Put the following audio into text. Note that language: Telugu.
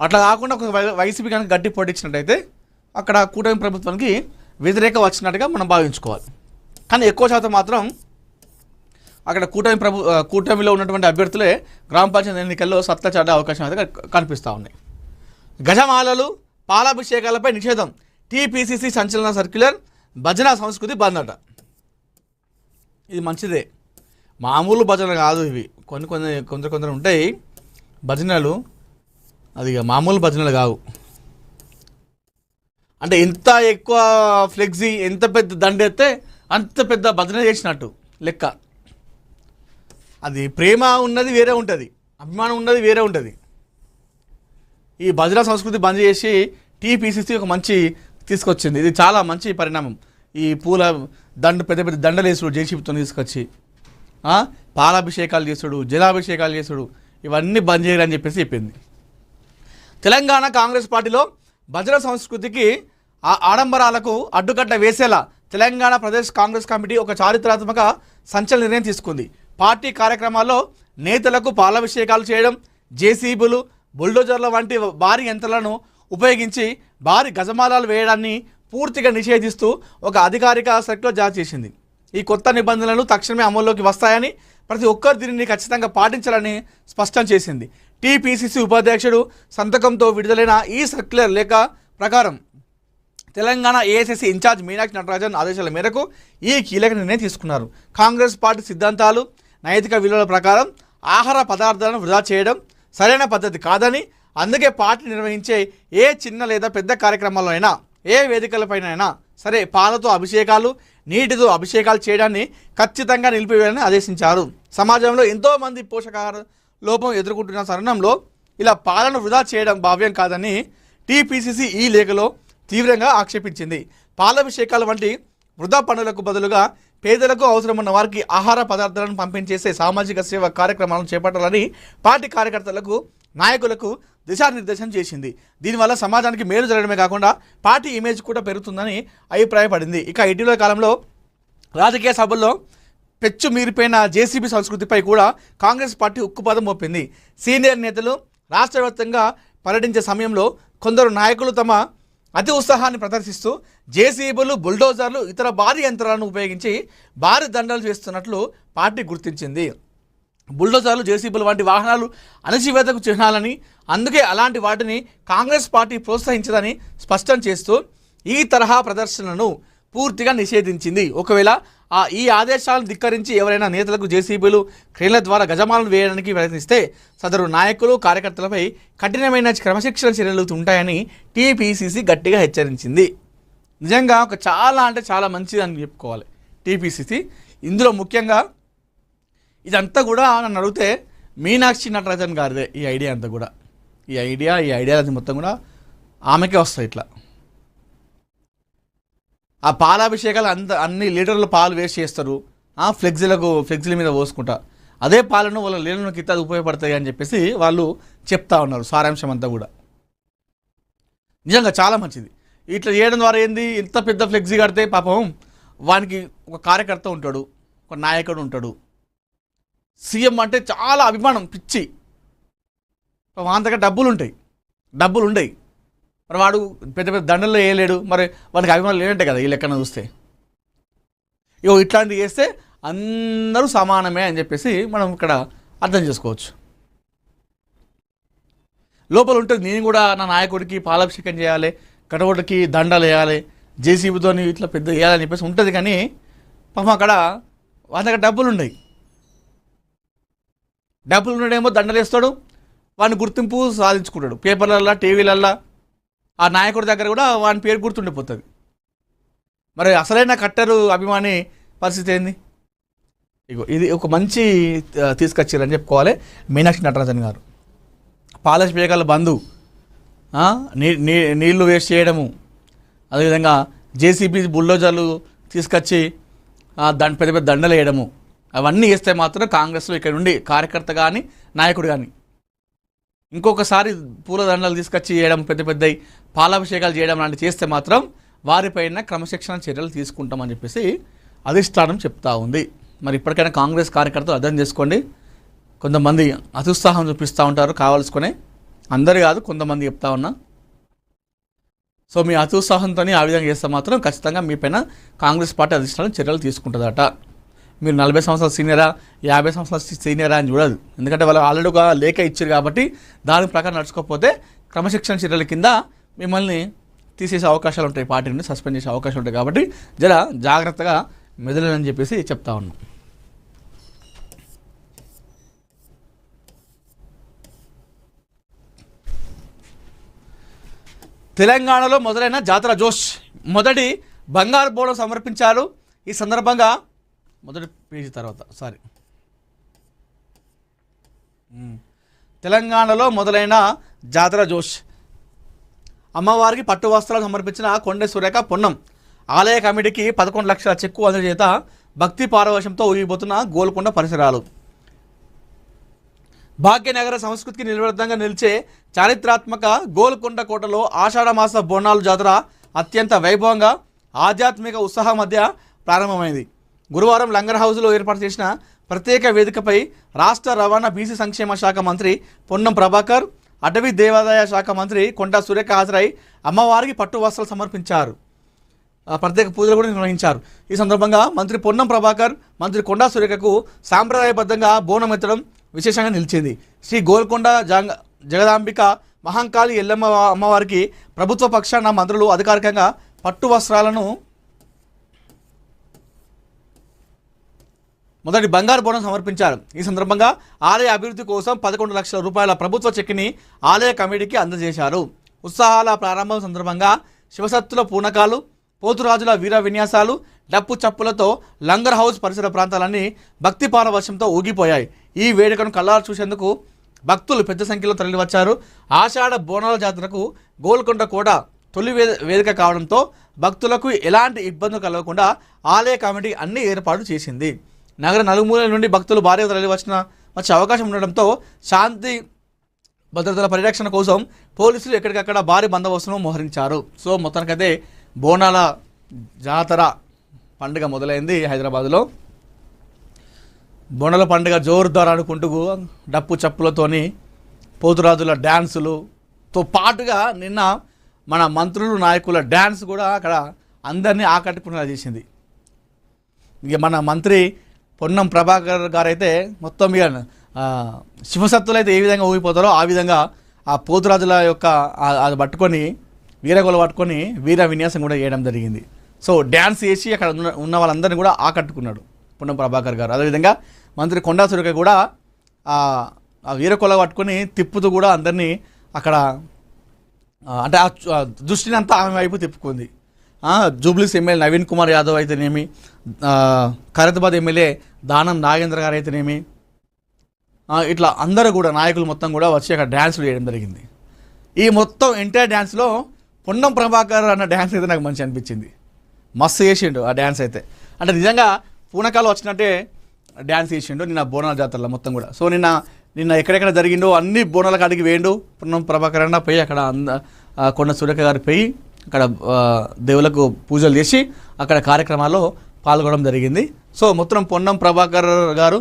అట్లా కాకుండా ఒక వైసీపీ కనుక గట్టి పోటీచ్చినట్టయితే అక్కడ కూటమి ప్రభుత్వానికి వ్యతిరేక వచ్చినట్టుగా మనం భావించుకోవాలి. కానీ ఎక్కువ శాతం మాత్రం అక్కడ కూటమిలో ఉన్నటువంటి అభ్యర్థులే గ్రామ పంచాయతీ ఎన్నికల్లో సత్తా చాటే అవకాశం అయితే కనిపిస్తూ ఉన్నాయి. గజమాలలు పాలాభిషేకాలపై నిషేధం, టీపీసీసీ సంచలన సర్క్యులర్, భజన సంస్కృతి బంద్ అట. ఇది మంచిదే, మామూలు భజన కాదు ఇవి. కొందరు ఉంటాయి భజనలు, అది మామూలు భజనలు కావు. అంటే ఎంత ఎక్కువ ఫ్లెక్సీ, ఎంత పెద్ద దండెత్తే అంత పెద్ద భజన చేసినట్టు లెక్క. అది ప్రేమ ఉన్నది వేరే ఉంటుంది, అభిమానం ఉన్నది వేరే ఉంటుంది. ఈ భజన సంస్కృతి బంద్ చేసి టీపీసీసీ ఒక మంచి తీసుకొచ్చింది. ఇది చాలా మంచి పరిణామం. ఈ పూల పెద్ద పెద్ద దండలు వేసుడు జేసీబీతో తీసుకొచ్చి పాలాభిషేకాలు చేసుడు, జలాభిషేకాలు చేసుడు, ఇవన్నీ బంద్ చేయాలని చెప్పేసి చెప్పింది. తెలంగాణ కాంగ్రెస్ పార్టీలో భజన సంస్కృతికి ఆడంబరాలకు అడ్డుకట్ట వేసేలా తెలంగాణ ప్రదేశ్ కాంగ్రెస్ కమిటీ ఒక చారిత్రాత్మక సంచలన నిర్ణయం తీసుకుంది. పార్టీ కార్యక్రమాల్లో నేతలకు పాలాభిషేకాలు చేయడం, జేసీబీలు, బుల్డోజర్ల వంటి భారీ యంత్రాలను ఉపయోగించి భారీ గజమాలాలు వేయడాన్ని పూర్తిగా నిషేధిస్తూ ఒక అధికారిక సర్క్యులర్ జారీ చేసింది. ఈ కొత్త నిబంధనలు తక్షణమే అమల్లోకి వస్తాయని, ప్రతి ఒక్కరు దీనిని ఖచ్చితంగా పాటించాలని స్పష్టం చేసింది. టీపీసీసీ ఉపాధ్యక్షుడు సంతకంతో విడుదలైన ఈ సర్క్యులర్ లేఖ ప్రకారం తెలంగాణ ఏఐసీసీ ఇన్ఛార్జ్ మీనాక్షి నటరాజన్ ఆదేశాల మేరకు ఈ కీలక నిర్ణయం తీసుకున్నారు. కాంగ్రెస్ పార్టీ సిద్ధాంతాలు, నైతిక విలువల ప్రకారం ఆహార పదార్థాలను వృధా చేయడం సరైన పద్ధతి కాదని, అందుకే పార్టీ నిర్వహించే ఏ చిన్న లేదా పెద్ద కార్యక్రమాల్లో అయినా, ఏ వేదికలపైనైనా సరే పాలతో అభిషేకాలు, నీటితో అభిషేకాలు చేయడాన్ని ఖచ్చితంగా నిలిపివేయాలని ఆదేశించారు. సమాజంలో ఎంతోమంది పోషకాహార లోపం ఎదుర్కొంటున్న తరుణంలో ఇలా పాలను వృధా చేయడం భావ్యం కాదని టీపీసీసీ ఈ లేఖలో తీవ్రంగా ఆక్షేపించింది. పాలాభిషేకాల వంటి వృధా పనులకు బదులుగా పేదలకు అవసరమున్న వారికి ఆహార పదార్థాలను పంపించేసే సామాజిక సేవ కార్యక్రమాలను చేపట్టాలని పార్టీ కార్యకర్తలకు, నాయకులకు దిశానిర్దేశం చేసింది. దీనివల్ల సమాజానికి మేలు జరగడమే కాకుండా పార్టీ ఇమేజ్ కూడా పెరుగుతుందని అభిప్రాయపడింది. ఇక ఇటీవల కాలంలో రాజకీయ సభల్లో పెచ్చు మీరిపోయిన జేసీబీ సంస్కృతిపై కూడా కాంగ్రెస్ పార్టీ ఉక్కుపాదం మోపింది. సీనియర్ నేతలు రాష్ట్ర వ్యాప్తంగా పర్యటించే సమయంలో కొందరు నాయకులు తమ అతి ఉత్సాహాన్ని ప్రదర్శిస్తూ జేసీబీలు, బుల్డోజర్లు, ఇతర భారీ యంత్రాలను ఉపయోగించి భారీ దండలు చేస్తున్నట్లు పార్టీ గుర్తించింది. బుల్డోజర్లు, జేసీబీలు వంటి వాహనాలు అణచివేతకు చిహ్నాలని, అందుకే అలాంటి వాటిని కాంగ్రెస్ పార్టీ ప్రోత్సహించదని స్పష్టం చేస్తూ ఈ తరహా ప్రదర్శనలను పూర్తిగా నిషేధించింది. ఒకవేళ ఈ ఆదేశాలను ధిక్కరించి ఎవరైనా నేతలకు జేసీబీలు, క్రేన్ల ద్వారా గజమాలను వేయడానికి ప్రయత్నిస్తే సదరు నాయకులు, కార్యకర్తలపై కఠినమైన క్రమశిక్షణ చర్యలు ఉంటాయని టీపీసీసీ గట్టిగా హెచ్చరించింది. నిజంగా చాలా మంచిది అని చెప్పుకోవాలి టీపీసీసీ. ఇందులో ముఖ్యంగా ఇదంతా కూడా నన్ను అడిగితే మీనాక్షి నటరాజన్ గారిదే ఈ ఐడియా అంతా కూడా. ఈ ఐడియాలజీ మొత్తం కూడా ఆమెకే వస్తాయి. ఇట్లా ఆ పాలాభిషేకాలు అన్ని లీటర్ల పాలు వేస్ట్ చేస్తారు, ఫ్లెక్సీల మీద పోసుకుంటా. అదే పాలను వాళ్ళ లీలకి అది ఉపయోగపడతాయి అని చెప్పేసి వాళ్ళు చెప్తా ఉన్నారు. సారాంశం అంతా కూడా నిజంగా చాలా మంచిది. ఇట్లా చేయడం ద్వారా ఏంది, ఎంత పెద్ద ఫ్లెక్సీ కడితే పాపం వానికి ఒక కార్యకర్త ఉంటాడు, ఒక నాయకుడు ఉంటాడు. సీఎం అంటే చాలా అభిమానం, పిచ్చి. వాని దగ్గర డబ్బులు ఉండయి, మరి వాడు పెద్ద పెద్ద దండల్లో వేయలేడు, మరి వాడికి అభిమానులు లేనంటే కదా ఈ లెక్కన చూస్తే. ఇట్లాంటివి చేస్తే అందరూ సమానమే అని చెప్పేసి మనం ఇక్కడ అర్థం చేసుకోవచ్చు. లోపల ఉంటుంది నేను కూడా నా నాయకుడికి పాలాభిషేకం చేయాలి, కటవుడికి దండలు వేయాలి, జేసీబీతో ఇట్లా పెద్ద వేయాలని చెప్పేసి ఉంటుంది. కానీ పాపం అక్కడ వాళ్ళ దగ్గర డబ్బులు ఉండేమో దండలు వేస్తాడు, వాడిని గుర్తింపు సాధించుకుంటాడు. పేపర్లల్లో, టీవీలల్లో ఆ నాయకుడి దగ్గర కూడా వాని పేరు గుర్తుండిపోతుంది. మరి అసలైన కట్టరు అభిమాని పరిస్థితి ఏంది? ఇది ఒక మంచి తీసుకొచ్చారని చెప్పుకోవాలి మీనాక్షి నటరాజన్ గారు. పాలాభిషేకాల బంధు, నీళ్లు వేస్ట్ చేయడము, అదేవిధంగా జేసీబీ, బుల్డోజర్లు తీసుకొచ్చి పెద్ద పెద్ద దండలు వేయడము, అవన్నీ వేస్తే మాత్రం కాంగ్రెస్లో ఇక్కడ నుండి కార్యకర్త కానీ నాయకుడు కానీ ఇంకొకసారి పూలదండలు తీసుకొచ్చి చేయడం, పెద్ద పెద్ద పాలాభిషేకాలు చేయడం లాంటివి చేస్తే మాత్రం వారిపైన క్రమశిక్షణ చర్యలు తీసుకుంటామని చెప్పేసి అధిష్టానం చెప్తా ఉంది. మరి ఇప్పటికైనా కాంగ్రెస్ కార్యకర్తలు అర్థం చేసుకోండి. కొంతమంది అత్యుత్సాహం చూపిస్తూ ఉంటారు కావాల్సుకొని. అందరు కాదు, కొంతమంది చెప్తా ఉన్నా. సో మీ అత్యుత్సాహంతో ఆ విధంగా చేస్తే మాత్రం ఖచ్చితంగా మీ పైన కాంగ్రెస్ పార్టీ అధిష్టానం చర్యలు తీసుకుంటుందట. మీరు 40 సంవత్సరాల సీనియరా 50 సంవత్సరాల సీనియరా అని చూడదు. ఎందుకంటే వాళ్ళు ఆల్రెడీ ఒక లేఖ ఇచ్చారు కాబట్టి దాని ప్రకారం నడుచుకోకపోతే క్రమశిక్షణ చర్యల కింద మిమ్మల్ని తీసేసే అవకాశాలు ఉంటాయి, పార్టీ నుండి సస్పెండ్ చేసే అవకాశాలు ఉంటాయి. కాబట్టి జర జాగ్రత్తగా మెదలని చెప్పేసి చెప్తా ఉన్నాం. తెలంగాణలో మొదలైన జాతర జోష్. మొదటి బంగారు బోనం సమర్పించారు. ఈ సందర్భంగా మొదటి పేజీ తర్వాత తెలంగాణలో మొదలైన జాతర జోష్. అమ్మవారికి పట్టు వస్త్రాలు సమర్పించిన కొండ సురేఖ పొన్నం. ఆలయ కమిటీకి 11 లక్షల చెక్కు అందజేత భక్తి పారవశంతో ఊగిపోతున్న గోల్కొండ పరిసరాలు. భాగ్యనగర సంస్కృతికి నిలబద్ధంగా నిలిచే చారిత్రాత్మక గోల్కొండ కోటలో ఆషాఢమాస బోనాలు జాతర అత్యంత వైభవంగా ఆధ్యాత్మిక ఉత్సాహం మధ్య ప్రారంభమైంది. గురువారం లంగర్ హౌస్లో ఏర్పాటు చేసిన ప్రత్యేక వేదికపై రాష్ట్ర రవాణా బీసీ సంక్షేమ శాఖ మంత్రి పొన్నం ప్రభాకర్, అటవీ దేవాదాయ శాఖ మంత్రి కొండా సురేఖ హాజరై అమ్మవారికి పట్టు వస్త్రాలు సమర్పించారు. ప్రత్యేక పూజలు కూడా నిర్వహించారు. ఈ సందర్భంగా మంత్రి పొన్నం ప్రభాకర్, మంత్రి కొండా సురేఖకు సాంప్రదాయబద్ధంగా బోనం ఎత్తడం విశేషంగా నిలిచింది. శ్రీ గోల్కొండ జగదాంబిక మహంకాళి ఎల్లమ్మ అమ్మవారికి ప్రభుత్వ పక్షాన మంత్రులు అధికారికంగా పట్టు వస్త్రాలను మొదటి బంగారు బోనం సమర్పించారు. ఈ సందర్భంగా ఆలయ అభివృద్ధి కోసం 11 లక్షల రూపాయల ప్రభుత్వ చెక్కిని ఆలయ కమిటీకి అందజేశారు. ఉత్సాహాల ప్రారంభం సందర్భంగా శివసత్తుల పూనకాలు, పోతురాజుల వీర విన్యాసాలు, డప్పు చప్పులతో లంగర్ హౌస్ పరిసర ప్రాంతాలన్నీ భక్తి పారవశంతో ఊగిపోయాయి. ఈ వేడుకను కళ్ళారు చూసేందుకు భక్తులు పెద్ద సంఖ్యలో తరలివచ్చారు. ఆషాఢ బోనాల జాతరకు గోల్కొండ కోట తొలి వేదిక కావడంతో భక్తులకు ఎలాంటి ఇబ్బందులు కలగకుండా ఆలయ కమిటీ అన్ని ఏర్పాట్లు చేసింది. నగర నలుమూలల నుండి భక్తులు భారీగా వచ్చే అవకాశం ఉండడంతో శాంతి భద్రతల పరిరక్షణ కోసం పోలీసులు ఎక్కడికక్కడ భారీ బందోబస్తును మోహరించారు. సో మొత్తానికైతే బోనాల జాతర పండుగ మొదలైంది హైదరాబాద్లో. బోనాల పండుగ జోరుదారు ఆడుకుంటూ డప్పు చప్పులతోని పోతురాజుల డ్యాన్సులతో పాటుగా నిన్న మన మంత్రులు నాయకుల డ్యాన్స్ కూడా అక్కడ అందరినీ ఆకట్టుకునేలా చేసింది. ఇక మన మంత్రి పొన్నం ప్రభాకర్ గారు అయితే మొత్తం ఇక శివసత్తులు అయితే ఏ విధంగా ఊగిపోతారో ఆ విధంగా ఆ పోతురాజుల యొక్క అది పట్టుకొని వీరగోలు పట్టుకొని వీర విన్యాసం కూడా చేయడం జరిగింది. సో డ్యాన్స్ చేసి అక్కడ ఉన్న వాళ్ళందరినీ కూడా ఆకట్టుకున్నాడు పొన్నం ప్రభాకర్ గారు. అదేవిధంగా మంత్రి కొండా సురేఖ కూడా ఆ వీరకొల పట్టుకొని తిప్పుతూ కూడా అందరినీ అక్కడ అంటే ఆ దృష్టిని అంతా ఆమె వైపు తిప్పుకుంది. జూబ్లీస్ ఎమ్మెల్యే నవీన్ కుమార్ యాదవ్ అయితేనేమి, ఖైరతాబాద్ ఎమ్మెల్యే దానం నాగేంద్ర గారు అయితేనేమి, ఇట్లా అందరూ కూడా నాయకులు మొత్తం కూడా వచ్చి అక్కడ డ్యాన్సులు చేయడం జరిగింది. ఈ మొత్తం ఎంటైర్ డ్యాన్స్లో పొన్నం ప్రభాకర్ అన్న డ్యాన్స్ అయితే నాకు మంచి అనిపించింది. మస్తు చేసిండు ఆ డ్యాన్స్ అయితే. అంటే నిజంగా పూనకాలు వచ్చినట్టే డ్యాన్స్ చేసిండు నిన్న బోనాల జాతరలో మొత్తం కూడా. సో నిన్న ఎక్కడెక్కడ జరిగిండో అన్ని బోనాల కాడికి వేయండు పొన్నం ప్రభాకర్ అన్న పోయి అక్కడ కొండ సురేఖ గారు పోయి అక్కడ దేవులకు పూజలు చేసి అక్కడ కార్యక్రమాల్లో పాల్గొనడం జరిగింది. సో మొత్తం పొన్నం ప్రభాకర్ గారు